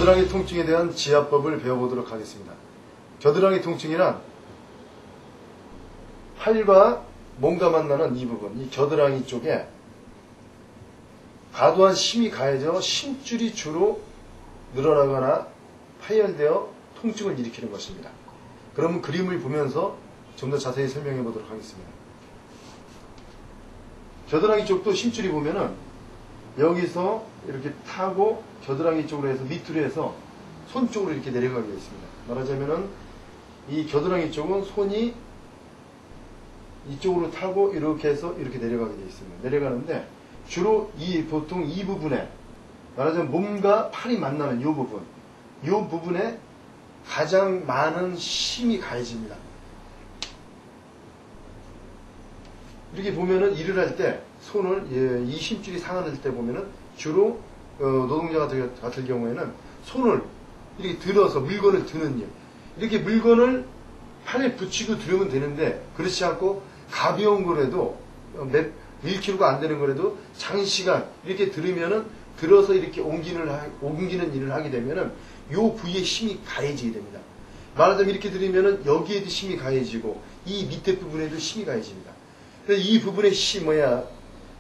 겨드랑이 통증에 대한 지압법을 배워보도록 하겠습니다. 겨드랑이 통증이란 팔과 몸과 만나는 이 부분, 이 겨드랑이 쪽에 과도한 힘이 가해져 심줄이 주로 늘어나거나 파열되어 통증을 일으키는 것입니다. 그러면 그림을 보면서 좀 더 자세히 설명해 보도록 하겠습니다. 겨드랑이 쪽도 심줄이 보면은 여기서 이렇게 타고 겨드랑이 쪽으로 해서 밑으로 해서 손 쪽으로 이렇게 내려가게 되어 있습니다. 말하자면은 이 겨드랑이 쪽은 손이 이쪽으로 타고 이렇게 해서 이렇게 내려가게 되어 있습니다. 내려가는데 주로 보통 이 부분에 말하자면 몸과 팔이 만나는 이 부분에 가장 많은 힘이 가해집니다. 이렇게 보면은 일을 할 때 손을 이 힘줄이 상하는 때 보면은 주로 노동자 같은 경우에는 손을 이렇게 들어서 물건을 드는 일, 이렇게 물건을 팔에 붙이고 들으면 되는데 그렇지 않고 가벼운 거라도 1kg가 안 되는 거라도 장시간 이렇게 들으면은 들어서 이렇게 옮기는 일을 하게 되면은 요 부위에 힘이 가해지게 됩니다. 말하자면 이렇게 들으면은 여기에도 힘이 가해지고 이 밑에 부분에도 힘이 가해집니다. 그래서 이 부분에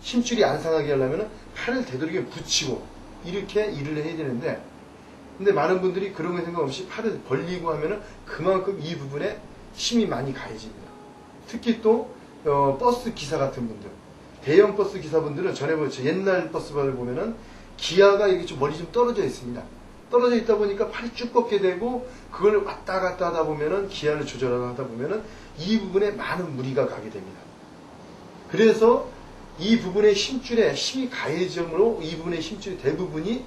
힘줄이 안 상하게 하려면 팔을 되도록이면 붙이고 이렇게 일을 해야 되는데, 근데 많은 분들이 그런 거 생각 없이 팔을 벌리고 하면은 그만큼 이 부분에 힘이 많이 가해집니다. 특히 또 버스 기사 같은 분들, 대형 버스 기사분들은 전에 옛날 버스를 보면은 기아가 이렇게 좀 멀리 좀 떨어져 있습니다. 떨어져 있다 보니까 팔이 쭉 뻗게 되고 그걸 왔다 갔다 하다 보면은 기아를 조절하다 보면은 이 부분에 많은 무리가 가게 됩니다. 그래서 이 부분의 힘줄에 힘이 가해짐으로 이 부분의 힘줄의 대부분이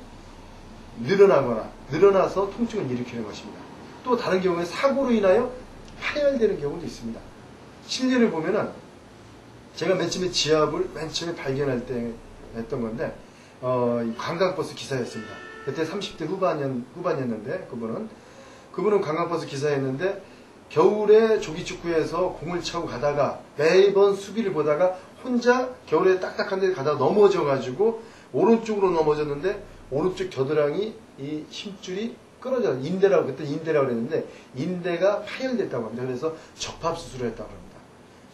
늘어나서 통증을 일으키는 것입니다. 또 다른 경우에 사고로 인하여 파열되는 경우도 있습니다. 실례를 보면은 제가 맨 처음에 발견할 때 했던 건데 관광버스 기사였습니다. 그때 30대 후반이었는데 그분은 관광버스 기사였는데 겨울에 조기축구에서 공을 차고 가다가 매번 수비를 보다가 혼자 겨울에 딱딱한 데 가다가 넘어져가지고 오른쪽으로 넘어졌는데 오른쪽 겨드랑이 이 힘줄이 끊어져요. 그때 인대라고 그랬는데 인대가 파열됐다고 합니다. 그래서 접합수술을 했다고 합니다.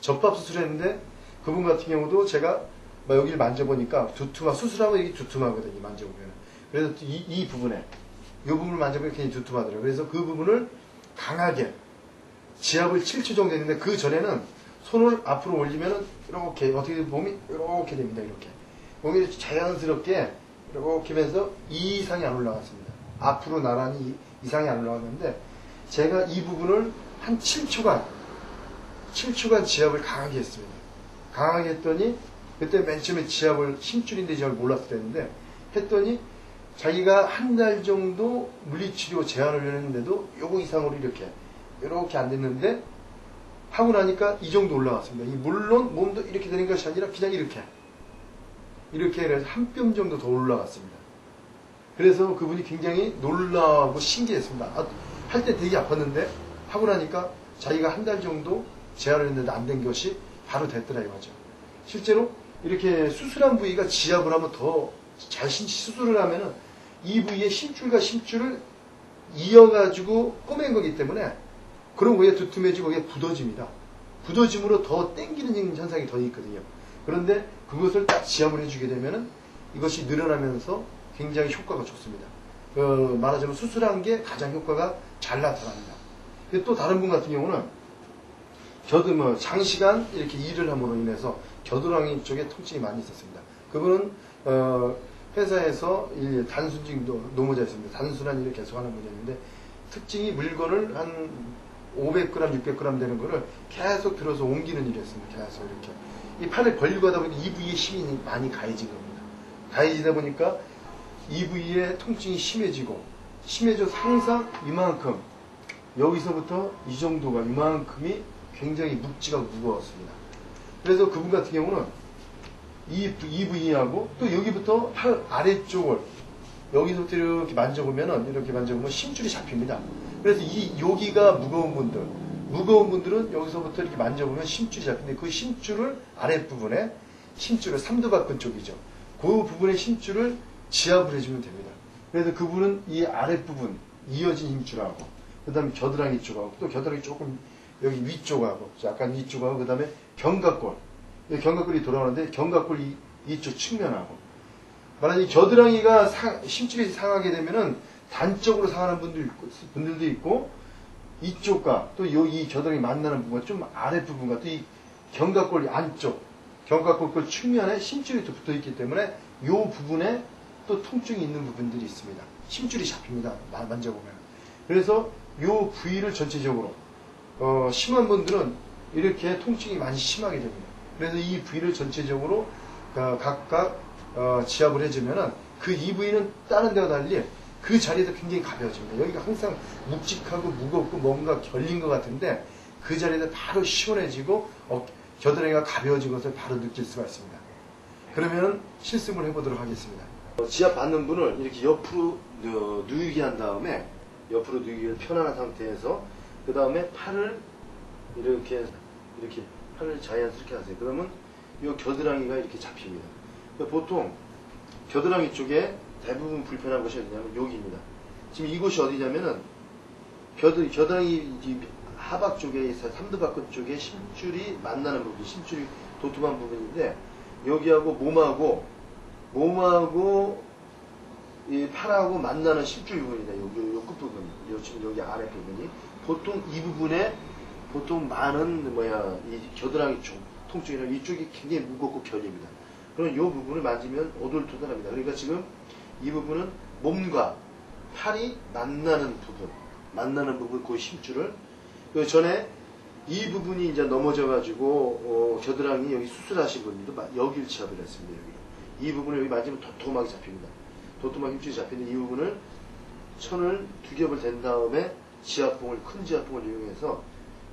접합수술을 했는데 그분 같은 경우도 제가 여기를 만져보니까 수술하면 이게 두툼하거든요. 만져보면. 그래서 이 부분을 만져보면 굉장히 두툼하더라고요. 그래서 그 부분을 강하게 지압을 7초 정도 했는데 그 전에는 손을 앞으로 올리면은 이렇게 어떻게 몸이 이렇게 됩니다. 이렇게 몸이 자연스럽게 이렇게 하면서 이 이상이 안 올라갔습니다. 앞으로 나란히 이상이 안 올라갔는데 제가 이 부분을 한 7초간 지압을 강하게 했습니다. 강하게 했더니 그때 맨 처음에 힘줄인데 지압을 몰랐을 때였는데 했더니 자기가 한 달 정도 물리치료 제한을 했는데도 요거 이상으로 이렇게 안 됐는데 하고 나니까 이 정도 올라갔습니다. 물론 몸도 이렇게 되는 것이 아니라 그냥 이렇게 해서 한 뼘 정도 더 올라갔습니다. 그래서 그분이 굉장히 놀라고 신기했습니다. 할 때 되게 아팠는데 하고 나니까 자기가 한 달 정도 제한을 했는데 안 된 것이 바로 됐더라 이거죠. 실제로 이렇게 수술한 부위가 지압을 하면 더 수술을 하면은 이 부위에 힘줄과 힘줄을 이어가지고 꼬맨 거기 때문에 그런 거에 두툼해지고 거기에 굳어집니다. 굳어짐으로 더 땡기는 현상이 더 있거든요. 그런데 그것을 딱 지압을 해주게 되면은 이것이 늘어나면서 굉장히 효과가 좋습니다. 말하자면 수술한 게 가장 효과가 잘 나타납니다. 또 다른 분 같은 경우는 장시간 이렇게 일을 함으로 인해서 겨드랑이 쪽에 통증이 많이 있었습니다. 그분은 회사에서 단순직 노무자였습니다. 단순한 일을 계속하는 분이었는데 특징이 물건을 한 500g, 600g 되는 거를 계속 들어서 옮기는 일이었습니다. 계속 이렇게. 이 팔을 벌리고 하다 보니까 이 부위에 힘이 많이 가해진 겁니다. 가해지다 보니까 이 부위에 통증이 심해져서 항상 이만큼, 여기서부터 이 정도가 이만큼이 굉장히 묵지가 무거웠습니다. 그래서 그분 같은 경우는 이 부위하고 또 여기부터 팔 아래쪽을 여기서부터 이렇게 만져보면 힘줄이 잡힙니다. 그래서 여기가 무거운 분들은 여기서부터 이렇게 만져보면 힘줄이 잡히는데 그 힘줄을 삼두박근 쪽이죠. 그 부분의 힘줄을 지압을 해주면 됩니다. 그래서 그분은 이 아랫부분 이어진 힘줄하고 그 다음에 겨드랑이 쪽하고 또 겨드랑이 조금 여기 위쪽하고 약간 위쪽하고 그 다음에 견갑골 견갑골이 돌아오는데 견갑골 이쪽 측면하고 말하자면 겨드랑이가 힘줄이 상하게 되면은 단적으로 상하는 분들도 있고 이쪽과 또 이 겨드랑이 만나는 부분과 좀 아랫부분과 또 이 견갑골 안쪽 견갑골 측면에 힘줄이 또 붙어 있기 때문에 이 부분에 또 통증이 있는 부분들이 있습니다. 힘줄이 잡힙니다. 만져보면. 그래서 이 부위를 전체적으로 심한 분들은 이렇게 통증이 많이 심하게 됩니다. 그래서 이 부위를 전체적으로 각각 지압을 해주면은 그 이 부위는 다른 데와 달리 그 자리에도 굉장히 가벼워집니다. 여기가 항상 묵직하고 무겁고 뭔가 결린 것 같은데 그 자리에도 바로 시원해지고 겨드랑이가 가벼워진 것을 바로 느낄 수가 있습니다. 그러면 실습을 해보도록 하겠습니다. 지압 받는 분을 이렇게 옆으로 누이게 한 다음에 옆으로 누이기를 편안한 상태에서 그 다음에 팔을 이렇게 팔을 자연스럽게 하세요. 그러면 이 겨드랑이가 이렇게 잡힙니다. 보통 겨드랑이 쪽에 대부분 불편한 곳이 어디냐면 여기입니다. 지금 이곳이 어디냐면은 겨드랑이 하박 쪽에 삼두박근 쪽에 심줄이 만나는 부분, 심줄이 도톰한 부분인데 여기하고 몸하고 이 팔하고 만나는 심줄 부분이다. 요 끝부분이, 지금 여기 아래 부분이 보통 이 부분에 보통 많은 이 겨드랑이 쪽 통증이나 이쪽이 굉장히 무겁고 결립니다. 그럼 이 부분을 만지면 오돌토돌합니다. 그러니까 지금 이 부분은 몸과 팔이 만나는 부분, 그 힘줄을 그 전에 이 부분이 이제 넘어져가지고 겨드랑이 여기 수술하신 분들도 여기를 지압을 했습니다. 여기 이 부분을 여기 만지면 도톰하게 잡힙니다. 도톰하게 힘줄이 잡히는데 이 부분을 천을 두 겹을 댄 다음에 큰 지압봉을 이용해서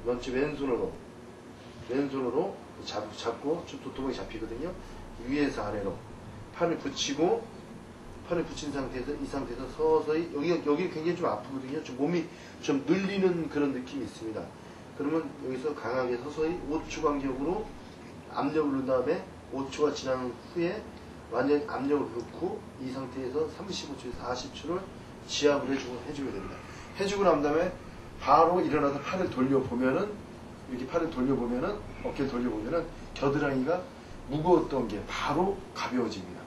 먼저 왼손으로 잡고 좀 도톰하게 잡히거든요. 위에서 아래로 팔을 붙인 상태에서 이 상태에서 서서히 여기 굉장히 좀 아프거든요. 좀 몸이 좀 눌리는 그런 느낌이 있습니다. 그러면 여기서 강하게 서서히 5초 간격으로 압력을 넣은 다음에 5초가 지난 후에 완전히 압력을 넣고 이 상태에서 35초에서 40초를 지압을 해주게 됩니다. 해주고 난 다음에 바로 일어나서 팔을 돌려보면은 어깨를 돌려보면은 겨드랑이가 무거웠던 게 바로 가벼워집니다.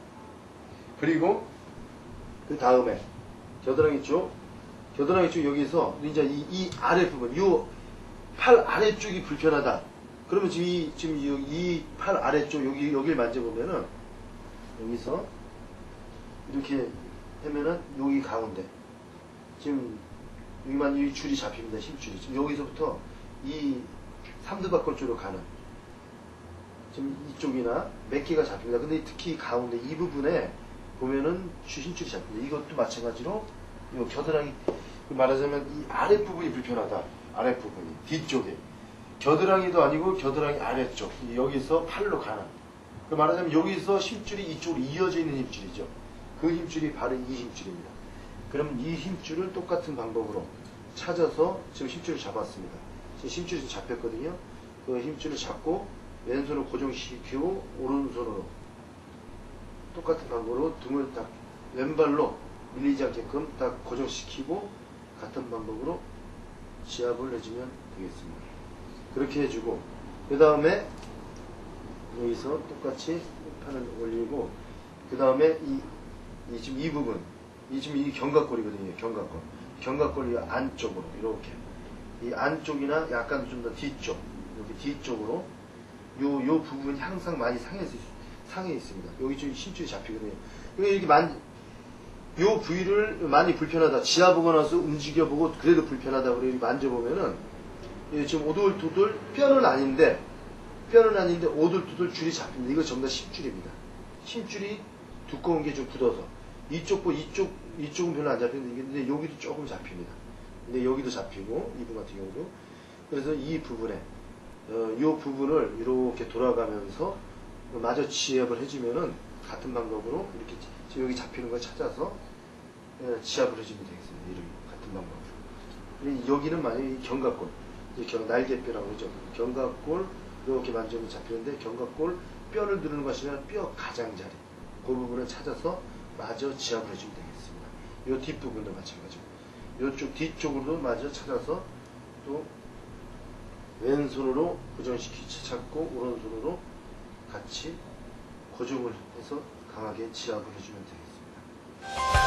그리고 그 다음에 겨드랑이 쪽 여기서 이제 이 아랫부분, 이 팔 아래쪽이 불편하다. 그러면 지금 이 팔 아래쪽 여기를 만져보면은 여기서 이렇게 하면은 여기 가운데 지금 여기만 이 줄이 잡힙니다. 힘줄이 지금 여기서부터 이 삼두박골 쪽으로 가는 지금 이쪽이나 몇 개가 잡힙니다. 근데 특히 가운데 이 부분에 보면은 힘줄이 잡힙니다. 이것도 마찬가지로 이 겨드랑이 말하자면 이 아랫부분이 불편하다. 아랫부분이 뒤쪽에 겨드랑이도 아니고 겨드랑이 아래쪽 여기서 팔로 가는 말하자면 여기서 힘줄이 이쪽으로 이어져 있는 힘줄이죠. 그 힘줄이 바로 이 힘줄입니다. 그럼 이 힘줄을 똑같은 방법으로 찾아서 지금 힘줄을 잡았습니다. 지금 힘줄이 잡혔거든요. 그 힘줄을 잡고 왼손을 고정시키고 오른손으로 똑같은 방법으로 등을 딱 왼발로 밀리지 않게끔 딱 고정시키고 같은 방법으로 지압을 해주면 되겠습니다. 그렇게 해주고 그 다음에 여기서 똑같이 팔을 올리고 그 다음에 지금 이 부분 지금 이 견갑골이거든요. 견갑골 이 안쪽으로 이렇게 이 안쪽이나 약간 좀 더 뒤쪽 여기 뒤쪽으로 요 부분이 항상 많이 상해 있습니다. 여기 좀 힘줄이 잡히거든요. 이렇게 요 부위를 많이 불편하다. 지압하고 나서 움직여보고 그래도 불편하다. 그래 만져보면은 지금 오돌토돌 뼈는 아닌데 오돌토돌 줄이 잡힙니다. 이거 전부 다 힘줄입니다. 힘줄이 두꺼운 게 좀 굳어서 이쪽은 별로 안 잡히는데 여기도 조금 잡힙니다. 근데 여기도 잡히고 이 부분 같은 경우도 그래서 이 부분에 이 부분을 이렇게 돌아가면서 마저 지압을 해주면은 같은 방법으로 이렇게 지금 여기 잡히는 걸 찾아서 지압을 해주면 되겠습니다. 이렇게 같은 방법으로. 여기는 만약에 견갑골, 날개뼈라고 그러죠. 견갑골 이렇게 만지면 잡히는데 견갑골 뼈를 누르는 것이 아니라 뼈 가장자리 그 부분을 찾아서 마저 지압을 해주면 되겠습니다. 이 뒷부분도 마찬가지고 이쪽 뒤쪽으로도 마저 찾아서 또 왼손으로 고정시키 찾고 오른손으로 같이 고정을 해서 강하게 지압을 해주면 되겠습니다.